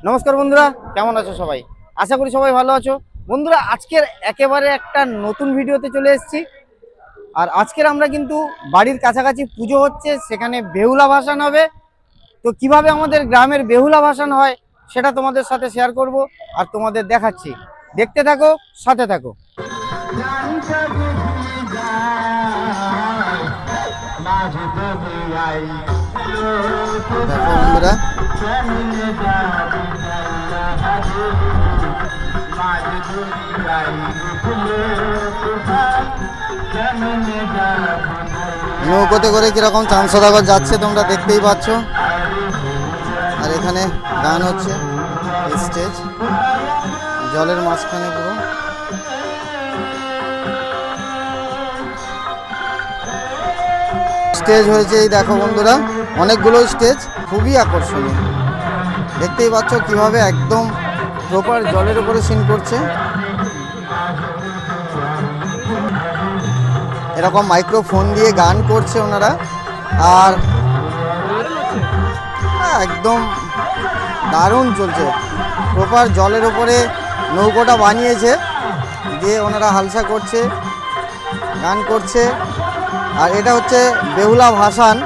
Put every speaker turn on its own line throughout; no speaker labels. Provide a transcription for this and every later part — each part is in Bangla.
নমস্কার বন্ধুরা, কেমন আছো সবাই? আশা করি সবাই ভালো আছো। বন্ধুরা, আজকের একেবারে একটা নতুন ভিডিওতে চলে এসেছি। আর আজকের আমরা কিন্তু বাড়ির কাছাকাছি পুজো হচ্ছে, সেখানে বেহুলা ভাসান হবে। তো কিভাবে আমাদের গ্রামের বেহুলা ভাসান হয় সেটা তোমাদের সাথে শেয়ার করব আর তোমাদের দেখাচ্ছি। দেখতে থাকো, সাথে থাকো। দেখো বন্ধুরা, নৌকোতে করে কিরকম চাঁদ সদাগর যাচ্ছে তোমরা দেখতেই পাচ্ছ। আর এখানে গান হচ্ছে, স্টেজ জলের মাঝখানে পুরো। স্টেজ হয়েছে, এই দেখো বন্ধুরা, অনেকগুলো স্টেজ, খুবই আকর্ষণীয়। দেখতেই পাচ্ছ কিভাবে একদম প্রপার জলের উপরে সিন করছে। এরকম মাইক্রোফোন দিয়ে গান করছে ওনারা, আর একদম দারুণ চলছে। প্রপার জলের উপরে নৌকোটা বানিয়েছে, দিয়ে ওনারা হালসা করছে, গান করছে। আর এটা হচ্ছে বেহুলা ভাসান।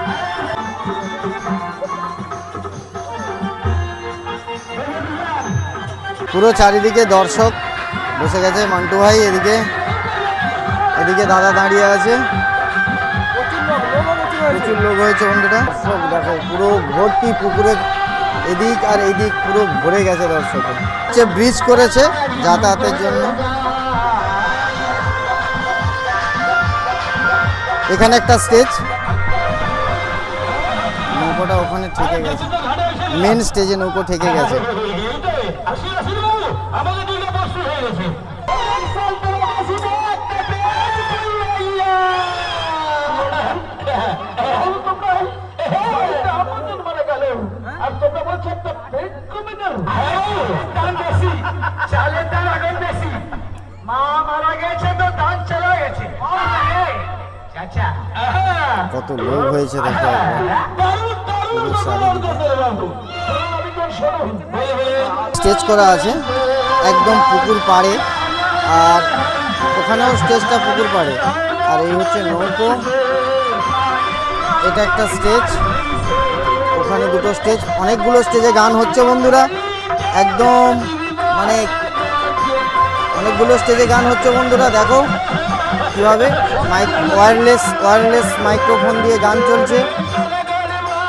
পুরো চারিদিকে দর্শক বসে গেছে। মান্টু ভাই এদিকে দাদা দাঁড়িয়ে আছে। প্রচুর লোক হয়েছে বন্ধুরা। দেখো পুরো ভর্তি, পুকুরের এদিক আর এদিক পুরো ভরে গেছে দর্শকে। হচ্ছে ব্রিজ করেছে যাতায়াতের জন্য। এখানে একটা স্টেজ, নৌকোটা ওখানে ঠেকে গেছে, মেন স্টেজে নৌকো ঠেকে গেছে। কত লোক হয়েছে দেখো। স্টেজ করা আছে একদম পুকুর পাড়ে, আর ওখানেও স্টেজটা পুকুর পাড়ে। আর এই হচ্ছে নৌকো, এটা একটা স্টেজ, ওখানে দুটো স্টেজ, অনেকগুলো স্টেজে গান হচ্ছে বন্ধুরা। একদম মানে অনেকগুলো স্টেজে গান হচ্ছে বন্ধুরা। দেখো কীভাবে ওয়্যারলেস মাইক্রোফোন দিয়ে গান চলছে।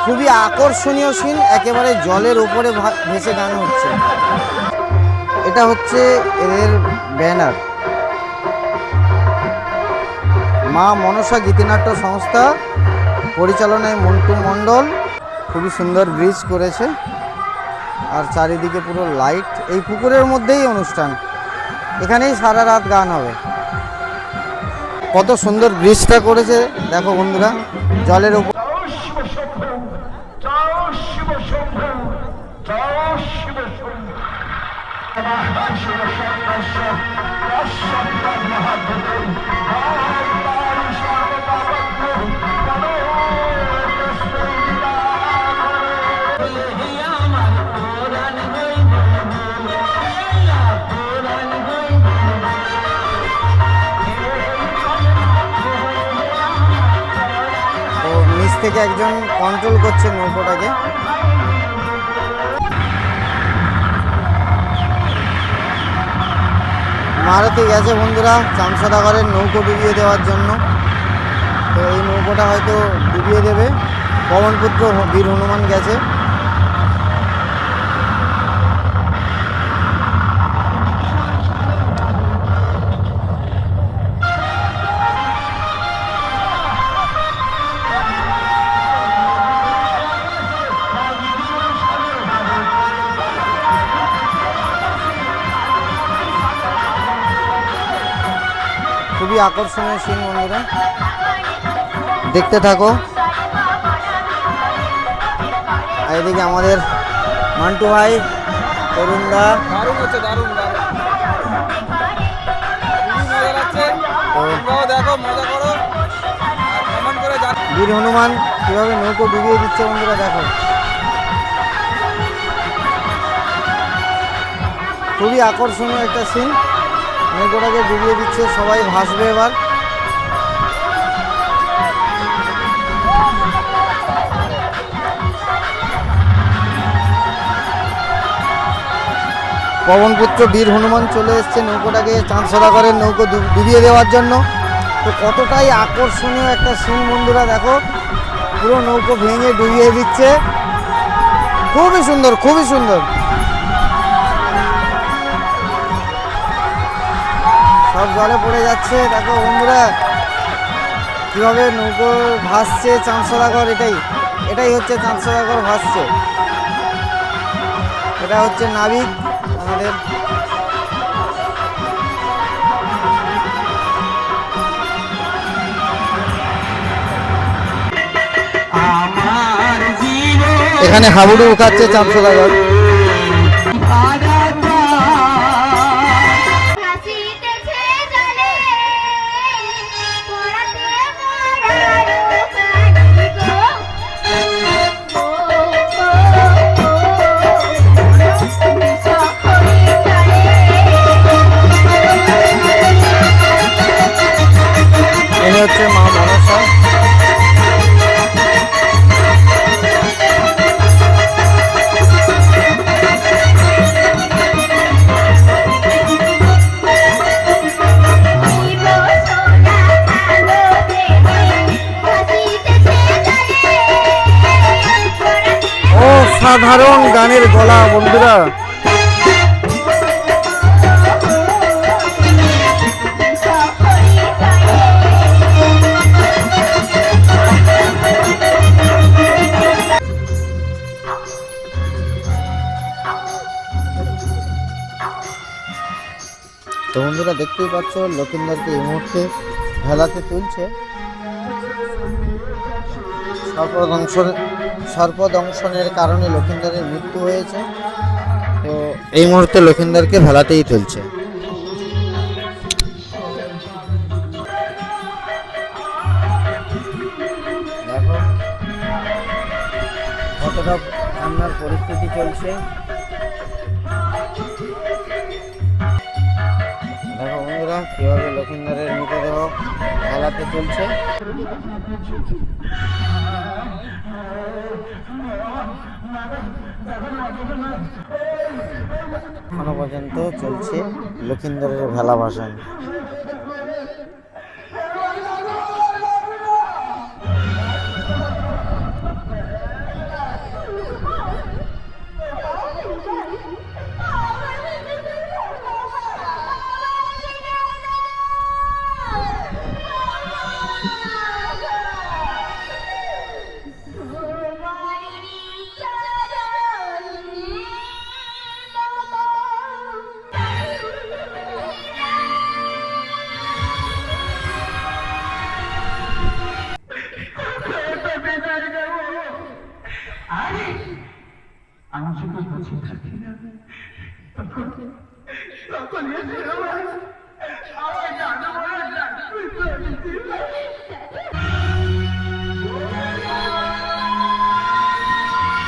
খুবই আকর্ষণীয় সিন, একেবারে জলের ওপরে ভেসে গান হচ্ছে। এটা হচ্ছে এদের ব্যানার, মা মনসা গীতিনাট্য সংস্থা, পরিচালনায় মন্টু মণ্ডল। খুবই সুন্দর ব্রিজ করেছে, আর চারিদিকে পুরো লাইট। এই পুকুরের মধ্যেই অনুষ্ঠান, এখানেই সারা রাত গান হবে। কত সুন্দর ব্রিজটা করেছে দেখো বন্ধুরা, জলের উপর। থেকে একজন কন্ট্রোল করছে নৌকোটাকে। মারুতি গেছে বন্ধুরা চামসদাগরের নৌকো ডুবিয়ে দেওয়ার জন্য। তো এই নৌকোটা হয়তো ডুবিয়ে দেবে। পবনপুত্র বীর হনুমান গেছে। খুবই আকর্ষণীয় সিন বন্ধুরা, দেখতে থাকো। আর এদিকে আমাদের মান্টু ভাই, তরুণ দা,
দারুণ হচ্ছে, দারুণ দারুণ মজা লাগছে। তোমরাও দেখো, মজা করো।
বীর হনুমান কিভাবে নৌকো ডুবিয়ে দিচ্ছে বন্ধুরা দেখো। খুবই আকর্ষণীয় একটা সিন, নৌকোটাকে ডুবিয়ে দিচ্ছে, সবাই ভাসবে এবার। পবনপুত্র বীর হনুমান চলে এসছে নৌকোটাকে চাঁদসদাগরের নৌকো ডুবিয়ে দেওয়ার জন্য। তো কতটাই আকর্ষণীয় একটা সিন বন্ধুরা দেখো, পুরো নৌকো ভেঙে ডুবিয়ে দিচ্ছে। খুবই সুন্দর, খুবই সুন্দর। সব জলে পড়ে যাচ্ছে দেখো বন্ধুরা, কিভাবে নৌকো ভাসছে চাঁদসদাগর। এটাই হচ্ছে চাঁদসদাগর ভাসছে। এটা হচ্ছে নাবিক আমাদের। এখানে হাবুডুবু খাচ্ছে চাঁদসদাগর। এনে হচ্ছে মা মনসা। অসাধারণ গানের গলা বন্ধুরা। তো বন্ধুরা দেখতেই পাচ্ছ লক্ষিন্দরকে এই মুহূর্তে ভেলাতে তুলছে। সর্পদংশনের কারণে লক্ষিন্দরের মৃত্যু হয়েছে। তো এই মুহূর্তে লক্ষিন্দরকে ভেলাতেই তুলছে। দেখো কতটা কান্নার পরিস্থিতি চলছে। দেখো বন্ধুরা কিভাবে লক্ষিন্দরের মৃতদেহ ভেলাতে তুলছে। এখনো পর্যন্ত চলছে লক্ষিন্দরের ভেলা ভাসান।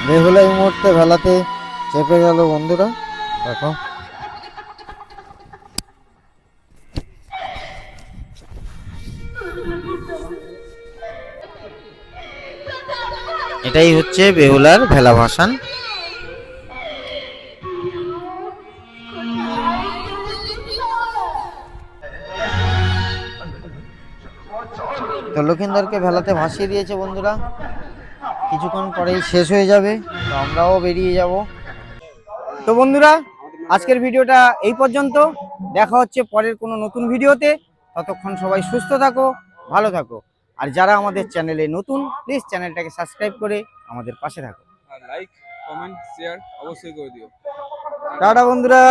বেহুলা এই মুহূর্তে ভেলাতে চেপে গেল বন্ধুরা দেখো। এটাই হচ্ছে বেহুলার ভেলা ভাসান। তো লক্ষিন্দরকে ভেলাতে ভাসিয়ে দিয়েছে বন্ধুরা, কিছুক্ষণ পরেই শেষ হয়ে যাবে, তো আমরাও বেরিয়ে যাব। তো বন্ধুরা আজকের ভিডিওটা এই পর্যন্ত, দেখা হচ্ছে পরের কোনো নতুন ভিডিওতে। ততক্ষণ সবাই সুস্থ থাকো, ভালো থাকো। আর যারা আমাদের চ্যানেলে নতুন, প্লিজ চ্যানেলটাকে সাবস্ক্রাইব করে আমাদের পাশে থাকো।
আর লাইক, কমেন্ট, শেয়ার অবশ্যই করে দিও।
টাটা বন্ধুরা।